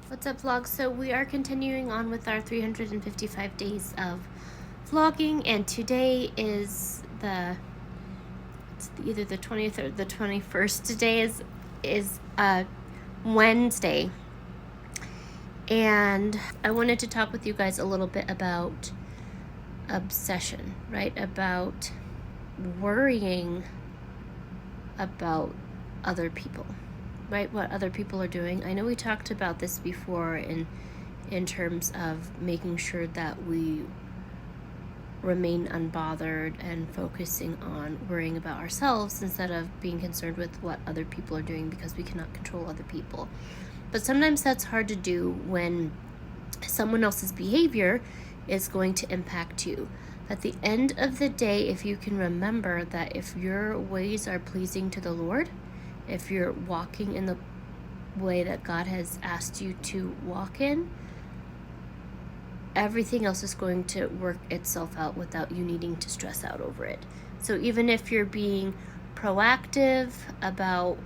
What's up, vlog? So we are continuing on with our 355 days of vlogging, and today is either the 20th or the 21st. Today is Wednesday, and I wanted to talk with you guys a little bit about obsession, right? About worrying about other people, right? What other people are doing. I know we talked about this before in terms of making sure that we remain unbothered and focusing on worrying about ourselves instead of being concerned with what other people are doing, because we cannot control other people. But sometimes that's hard to do when someone else's behavior is going to impact you. At the end of the day, if you can remember that if your ways are pleasing to the Lord, if you're walking in the way that God has asked you to walk in, everything else is going to work itself out without you needing to stress out over it. So even if you're being proactive about,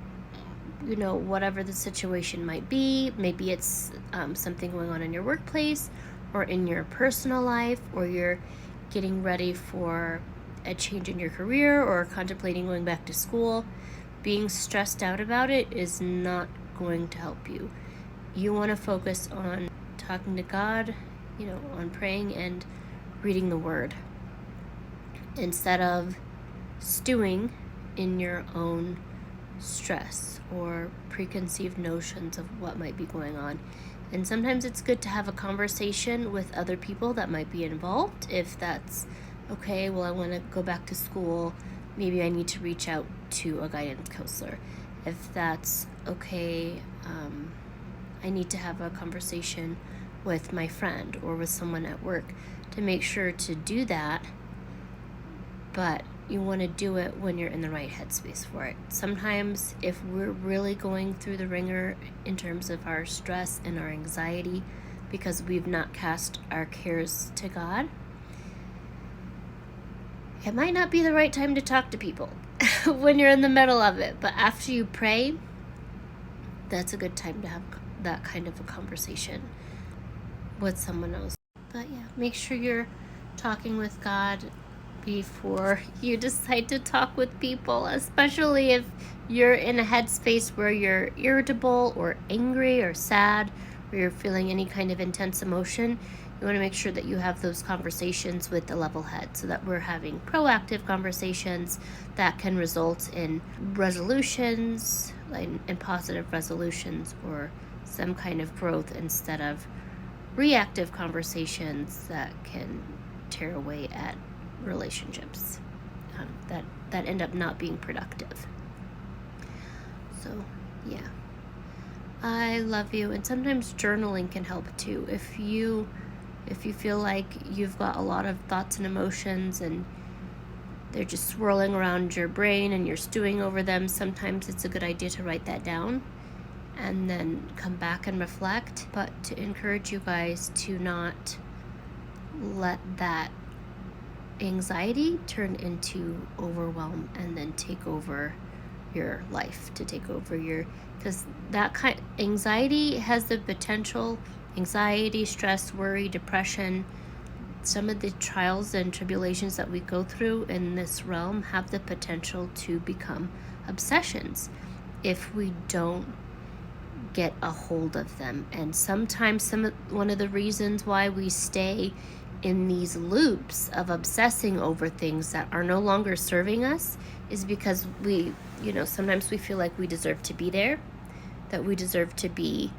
whatever the situation might be, maybe it's something going on in your workplace or in your personal life, or you're getting ready for a change in your career or contemplating going back to school, being stressed out about it is not going to help you. You want to focus on talking to God, on praying and reading the Word, instead of stewing in your own stress or preconceived notions of what might be going on. And sometimes it's good to have a conversation with other people that might be involved. If that's okay, well, I want to go back to school, maybe I need to reach out to a guidance counselor. If that's okay, I need to have a conversation with my friend or with someone at work to make sure to do that. But you want to do it when you're in the right headspace for it. Sometimes if we're really going through the ringer in terms of our stress and our anxiety because we've not cast our cares to God, it might not be the right time to talk to people when you're in the middle of it. But after you pray, that's a good time to have that kind of a conversation with someone else. But yeah, make sure you're talking with God before you decide to talk with people, especially if you're in a headspace where you're irritable or angry or sad, or you're feeling any kind of intense emotion. You want to make sure that you have those conversations with a level head, so that we're having proactive conversations that can result in resolutions, and positive resolutions, or some kind of growth, instead of reactive conversations that can tear away at relationships that end up not being productive. So yeah, I love you. And sometimes journaling can help too. If you feel like you've got a lot of thoughts and emotions and they're just swirling around your brain and you're stewing over them, sometimes it's a good idea to write that down and then come back and reflect. But to encourage you guys to not let that anxiety turn into overwhelm and then take over your life, to take over because that kind anxiety has the potential, anxiety, stress, worry, depression, some of the trials and tribulations that we go through in this realm have the potential to become obsessions if we don't get a hold of them. And sometimes one of the reasons why we stay in these loops of obsessing over things that are no longer serving us is because we, sometimes we feel like we deserve to be there, that we deserve to be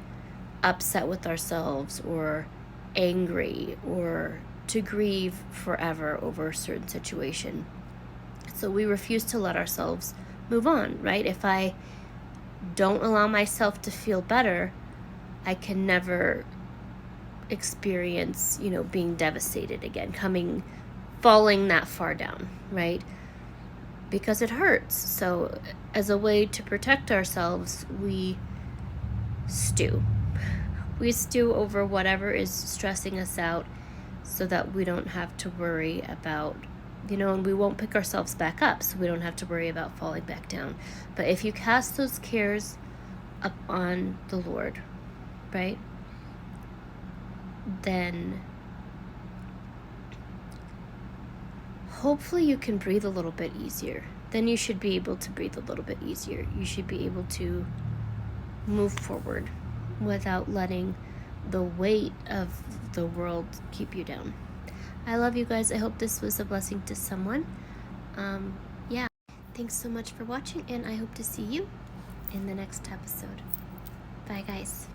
upset with ourselves or angry or to grieve forever over a certain situation. So we refuse to let ourselves move on, right? If I don't allow myself to feel better, I can never experience, being devastated again, falling that far down, right? Because it hurts. So as a way to protect ourselves, we stew over whatever is stressing us out, so that we don't have to worry about, and we won't pick ourselves back up, so we don't have to worry about falling back down. But if you cast those cares up on the Lord, right? then hopefully you can breathe a little bit easier. Then you should be able to breathe a little bit easier. You should be able to move forward without letting the weight of the world keep you down. I love you guys. I hope this was a blessing to someone. Yeah. Thanks so much for watching, and I hope to see you in the next episode. Bye, guys.